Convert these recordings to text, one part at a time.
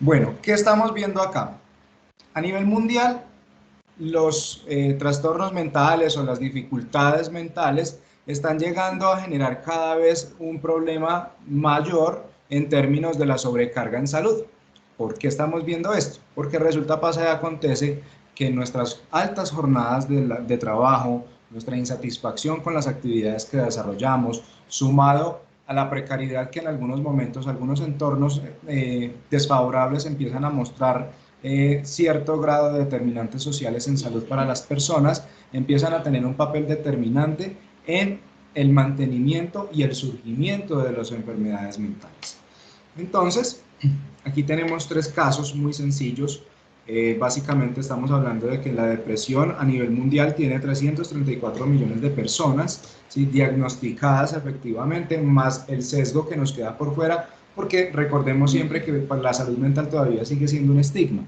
Bueno, ¿qué estamos viendo acá? A nivel mundial, los trastornos mentales o las dificultades mentales están llegando a generar cada vez un problema mayor en términos de la sobrecarga en salud. ¿Por qué estamos viendo esto? Porque resulta, pasa y acontece que nuestras altas jornadas de trabajo, nuestra insatisfacción con las actividades que desarrollamos, sumado a la precariedad que en algunos momentos, algunos entornos desfavorables empiezan a mostrar cierto grado de determinantes sociales en salud para las personas, empiezan a tener un papel determinante en el mantenimiento y el surgimiento de las enfermedades mentales. Entonces, aquí tenemos tres casos muy sencillos. Básicamente estamos hablando de que la depresión a nivel mundial tiene 334 millones de personas, ¿sí?, diagnosticadas efectivamente, más el sesgo que nos queda por fuera, porque recordemos siempre que la salud mental todavía sigue siendo un estigma.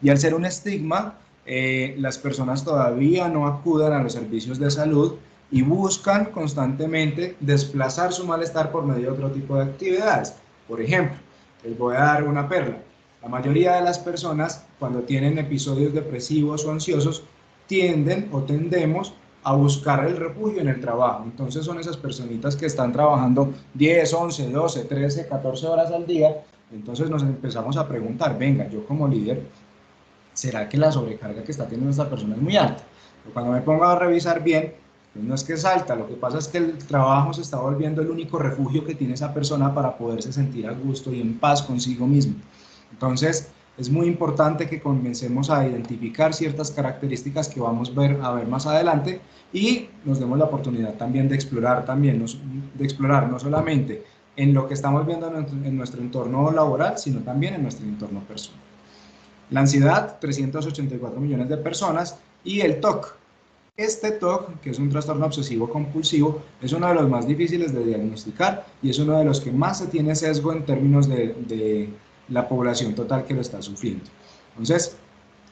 Y al ser un estigma, las personas todavía no acuden a los servicios de salud y buscan constantemente desplazar su malestar por medio de otro tipo de actividades. Por ejemplo, les voy a dar una perla. La mayoría de las personas, cuando tienen episodios depresivos o ansiosos, tienden o tendemos a buscar el refugio en el trabajo. Entonces son esas personitas que están trabajando 10, 11, 12, 13, 14 horas al día. Entonces nos empezamos a preguntar, venga, yo como líder, ¿será que la sobrecarga que está teniendo esta persona es muy alta? Pero cuando me pongo a revisar bien, pues no es que es alta, lo que pasa es que el trabajo se está volviendo el único refugio que tiene esa persona para poderse sentir a gusto y en paz consigo mismo. Entonces, es muy importante que comencemos a identificar ciertas características que vamos a ver más adelante y nos demos la oportunidad también de explorar, no solamente en lo que estamos viendo en nuestro entorno laboral, sino también en nuestro entorno personal. La ansiedad, 384 millones de personas, y el TOC. Este TOC, que es un trastorno obsesivo compulsivo, es uno de los más difíciles de diagnosticar y es uno de los que más se tiene sesgo en términos de la población total que lo está sufriendo. Entonces,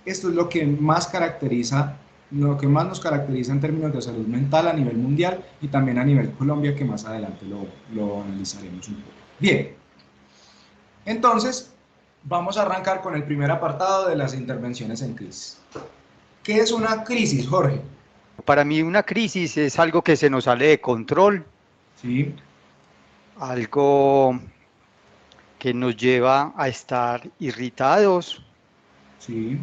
esto es lo que más caracteriza, lo que más nos caracteriza en términos de salud mental a nivel mundial y también a nivel Colombia, que más adelante lo analizaremos un poco. Bien, entonces, vamos a arrancar con el primer apartado de las intervenciones en crisis. ¿Qué es una crisis, Jorge? Para mí una crisis es algo que se nos sale de control, Sí, algo que nos lleva a estar irritados, sí.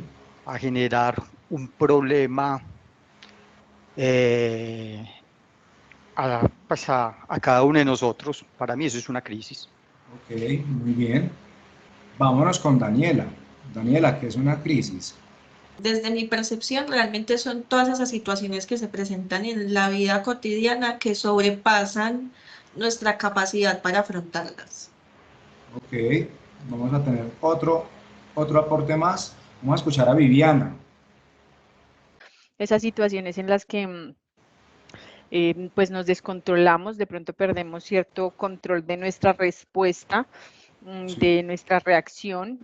a generar un problema eh, a cada uno de nosotros. Para mí eso es una crisis. Ok, muy bien. Vámonos con Daniela. Daniela, ¿qué es una crisis? Desde mi percepción, realmente son todas esas situaciones que se presentan en la vida cotidiana que sobrepasan nuestra capacidad para afrontarlas. Ok, vamos a tener otro aporte más. Vamos a escuchar a Viviana. Esas situaciones en las que pues nos descontrolamos, de pronto perdemos cierto control de nuestra respuesta, Sí. de nuestra reacción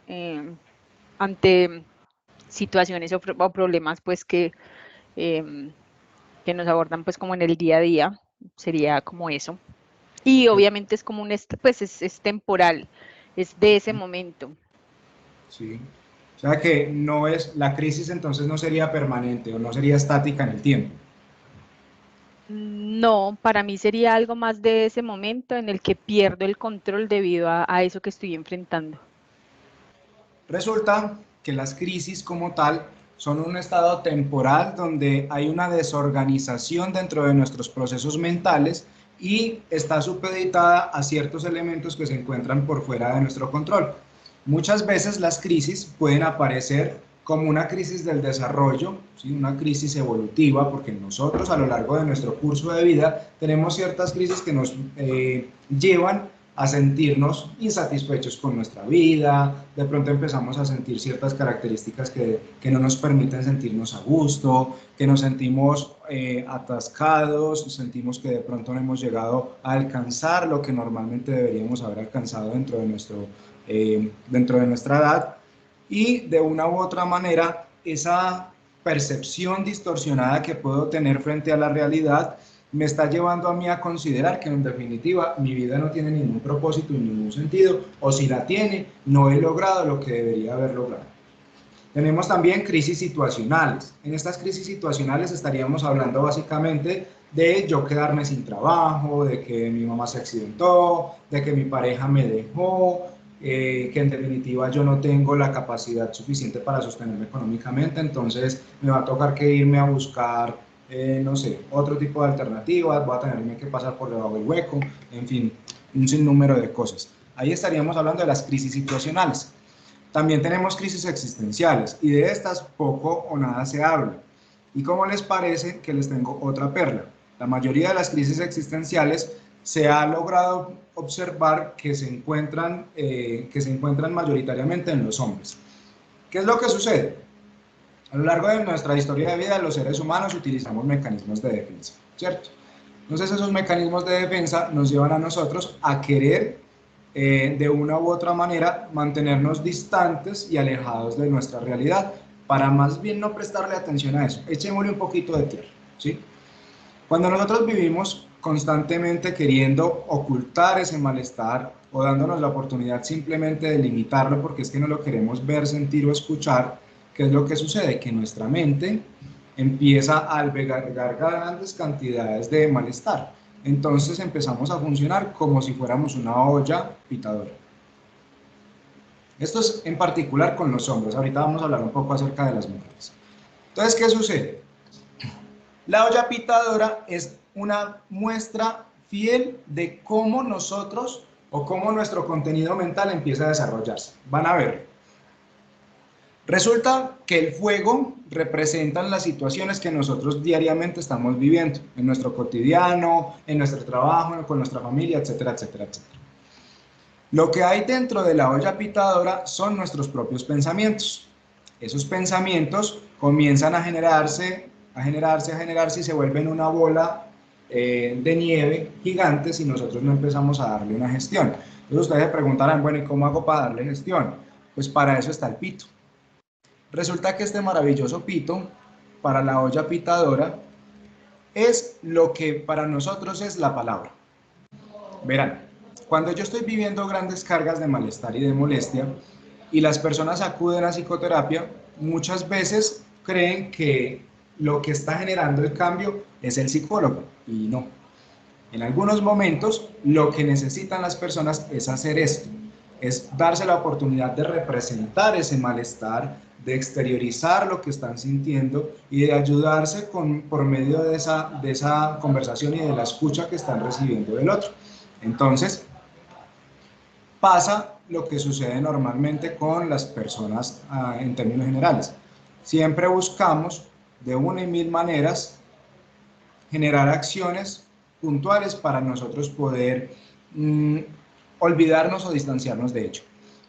ante situaciones o problemas pues em, que nos abordan pues como en el día a día, sería como eso. Y Ok, obviamente es como pues es temporal, es de ese momento. sí. O sea que no es, la crisis entonces no sería permanente o no sería estática en el tiempo. No, para mí sería algo más de ese momento en el que pierdo el control debido a eso que estoy enfrentando. Resulta que las crisis como tal son un estado temporal donde hay una desorganización dentro de nuestros procesos mentales y está supeditada a ciertos elementos que se encuentran por fuera de nuestro control. Muchas veces las crisis pueden aparecer como una crisis del desarrollo, ¿sí?, una crisis evolutiva, porque nosotros a lo largo de nuestro curso de vida tenemos ciertas crisis que nos llevan a sentirnos insatisfechos con nuestra vida, de pronto empezamos a sentir ciertas características que no nos permiten sentirnos a gusto, que nos sentimos atascados, sentimos que de pronto no hemos llegado a alcanzar lo que normalmente deberíamos haber alcanzado dentro de nuestra edad, y de una u otra manera esa percepción distorsionada que puedo tener frente a la realidad me está llevando a mí a considerar que en definitiva mi vida no tiene ningún propósito y ningún sentido, o si la tiene, no he logrado lo que debería haber logrado. Tenemos también crisis situacionales. En estas crisis situacionales estaríamos hablando básicamente de yo quedarme sin trabajo, de que mi mamá se accidentó, de que mi pareja me dejó, que en definitiva yo no tengo la capacidad suficiente para sostenerme económicamente, entonces me va a tocar que irme a buscar, no sé, otro tipo de alternativas, voy a tenerme que pasar por debajo del hueco, en fin, un sinnúmero de cosas. Ahí estaríamos hablando de las crisis situacionales. También tenemos crisis existenciales y de estas poco o nada se habla. ¿Y cómo les parece que les tengo otra perla? La mayoría de las crisis existenciales se ha logrado observar que se encuentran mayoritariamente en los hombres. ¿Qué es lo que sucede? A lo largo de nuestra historia de vida, los seres humanos utilizamos mecanismos de defensa, ¿cierto? Entonces esos mecanismos de defensa nos llevan a nosotros a querer de una u otra manera mantenernos distantes y alejados de nuestra realidad para más bien no prestarle atención a eso. Echémosle un poquito de tierra, ¿sí? Cuando nosotros vivimos constantemente queriendo ocultar ese malestar o dándonos la oportunidad simplemente de limitarlo porque es que no lo queremos ver, sentir o escuchar, ¿qué es lo que sucede? Que nuestra mente empieza a albergar grandes cantidades de malestar. Entonces empezamos a funcionar como si fuéramos una olla pitadora. Esto es en particular con los hombres. Ahorita vamos a hablar un poco acerca de las mujeres. Entonces, ¿qué sucede? La olla pitadora es una muestra fiel de cómo nosotros o cómo nuestro contenido mental empieza a desarrollarse. Van a ver. Resulta que el fuego representa las situaciones que nosotros diariamente estamos viviendo, en nuestro cotidiano, en nuestro trabajo, con nuestra familia, etcétera, etcétera, etcétera. Lo que hay dentro de la olla pitadora son nuestros propios pensamientos. Esos pensamientos comienzan a generarse y se vuelven una bola de nieve gigante si nosotros no empezamos a darle una gestión. Entonces ustedes se preguntarán, bueno, ¿y cómo hago para darle gestión? Pues para eso está el pito. Resulta que este maravilloso pito, para la olla pitadora, es lo que para nosotros es la palabra. Verán, cuando yo estoy viviendo grandes cargas de malestar y de molestia, y las personas acuden a psicoterapia, muchas veces creen que lo que está generando el cambio es el psicólogo, y no. En algunos momentos, lo que necesitan las personas es hacer esto, es darse la oportunidad de representar ese malestar, de exteriorizar lo que están sintiendo y de ayudarse por medio de esa conversación y de la escucha que están recibiendo del otro. Entonces, pasa lo que sucede normalmente con las personas en términos generales. Siempre buscamos de una y mil maneras generar acciones puntuales para nosotros poder olvidarnos o distanciarnos de ello.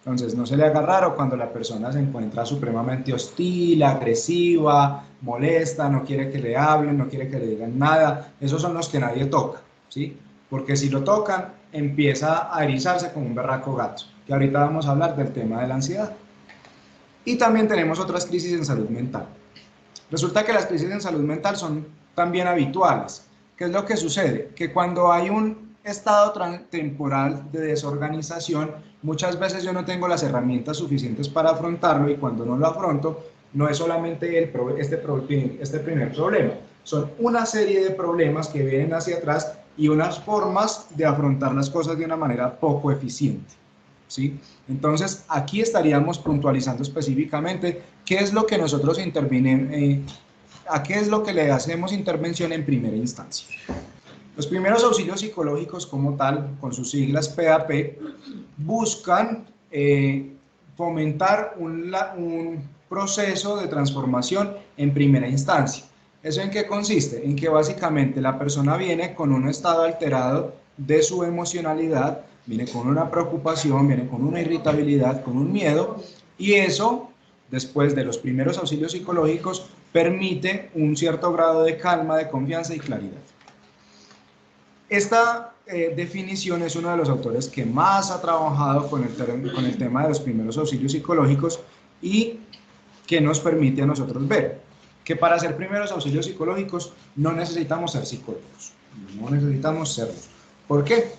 Entonces, no se le haga raro cuando la persona se encuentra supremamente hostil, agresiva, molesta, no quiere que le hablen, no quiere que le digan nada. Esos son los que nadie toca, ¿sí? Porque si lo tocan, empieza a erizarse como un berraco gato, que ahorita vamos a hablar del tema de la ansiedad. Y también tenemos otras crisis en salud mental. Resulta que las crisis en salud mental son también habituales. ¿Qué es lo que sucede? Que cuando hay un estado temporal de desorganización, muchas veces yo no tengo las herramientas suficientes para afrontarlo y cuando no lo afronto, no es solamente este primer problema, son una serie de problemas que vienen hacia atrás y unas formas de afrontar las cosas de una manera poco eficiente, ¿sí? Entonces, aquí estaríamos puntualizando específicamente qué es lo que nosotros a qué es lo que le hacemos intervención en primera instancia. Los primeros auxilios psicológicos como tal, con sus siglas PAP, buscan fomentar un proceso de transformación en primera instancia. ¿Eso en qué consiste? En que básicamente la persona viene con un estado alterado de su emocionalidad, viene con una preocupación, viene con una irritabilidad, con un miedo, y eso, después de los primeros auxilios psicológicos, permite un cierto grado de calma, de confianza y claridad. Esta definición es uno de los autores que más ha trabajado con el tema de los primeros auxilios psicológicos y que nos permite a nosotros ver que para hacer primeros auxilios psicológicos no necesitamos ser psicólogos. No necesitamos serlo. ¿Por qué?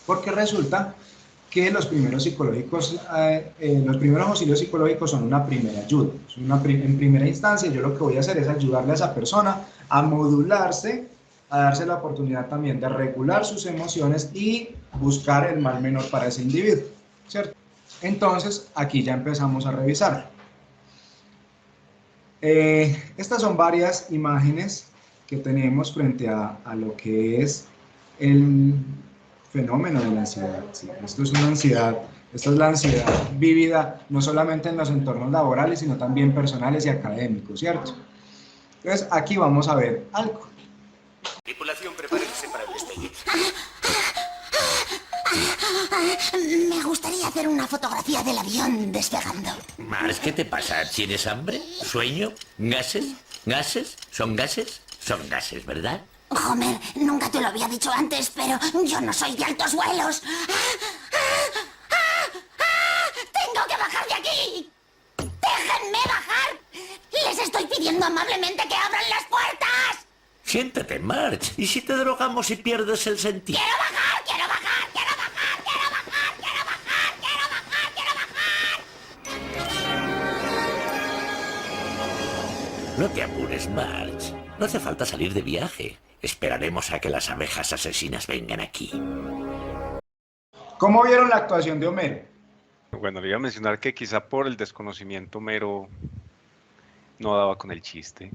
Porque resulta que los primeros auxilios psicológicos son una primera ayuda. En primera instancia, yo lo que voy a hacer es ayudarle a esa persona a modularse, a darse la oportunidad también de regular sus emociones y buscar el mal menor para ese individuo, ¿cierto? Entonces, aquí ya empezamos a revisar. Estas son varias imágenes que tenemos frente a lo que es el fenómeno de la ansiedad. ¿Sí? Esto es una ansiedad, esta es la ansiedad vivida no solamente en los entornos laborales, sino también personales y académicos, ¿cierto? Entonces, aquí vamos a ver algo. Tripulación, prepárense para el despegue. Me gustaría hacer una fotografía del avión despegando. Mars, ¿qué te pasa? ¿Tienes hambre? ¿Sueño? ¿Gases? ¿Gases? ¿Son gases? Son gases, ¿verdad? Homer, nunca te lo había dicho antes, pero yo no soy de altos vuelos. ¡Tengo que bajar de aquí! ¡Déjenme bajar! Les estoy pidiendo amablemente que abran las puertas. Siéntate, Marge. ¿Y si te drogamos y pierdes el sentido? ¡Quiero bajar! ¡Quiero bajar! ¡Quiero bajar! ¡Quiero bajar! ¡Quiero bajar! ¡Quiero bajar! ¡Quiero bajar! No te apures, Marge. No hace falta salir de viaje. Esperaremos a que las abejas asesinas vengan aquí. ¿Cómo vieron la actuación de Homero? Bueno, le iba a mencionar que quizá por el desconocimiento Homero no daba con el chiste.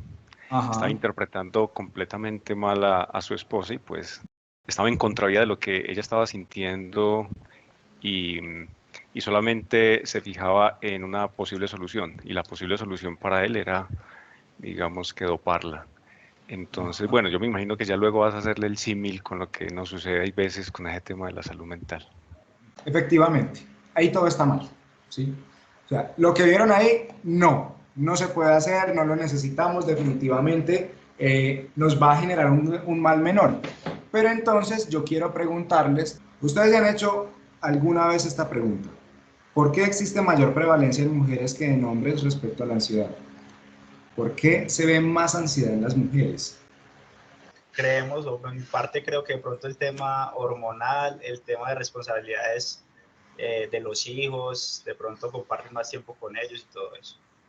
Ajá. Estaba interpretando completamente mal a su esposa y pues estaba en contravía de lo que ella estaba sintiendo y solamente se fijaba en una posible solución. Y la posible solución para él era, digamos, que doparla. Entonces, bueno, yo me imagino que ya luego vas a hacerle el símil con lo que nos sucede hay veces con ese tema de la salud mental. Efectivamente, ahí todo está mal, ¿sí? O sea, lo que vieron ahí, no se puede hacer, no lo necesitamos, definitivamente nos va a generar un mal menor. Pero entonces yo quiero preguntarles, ¿ustedes han hecho alguna vez esta pregunta? ¿Por qué existe mayor prevalencia en mujeres que en hombres respecto a la ansiedad? ¿Por qué se ve más ansiedad en las mujeres? Creemos, o en parte creo que de pronto el tema hormonal, el tema de responsabilidades de los hijos, de pronto comparten más tiempo con ellos y todo eso.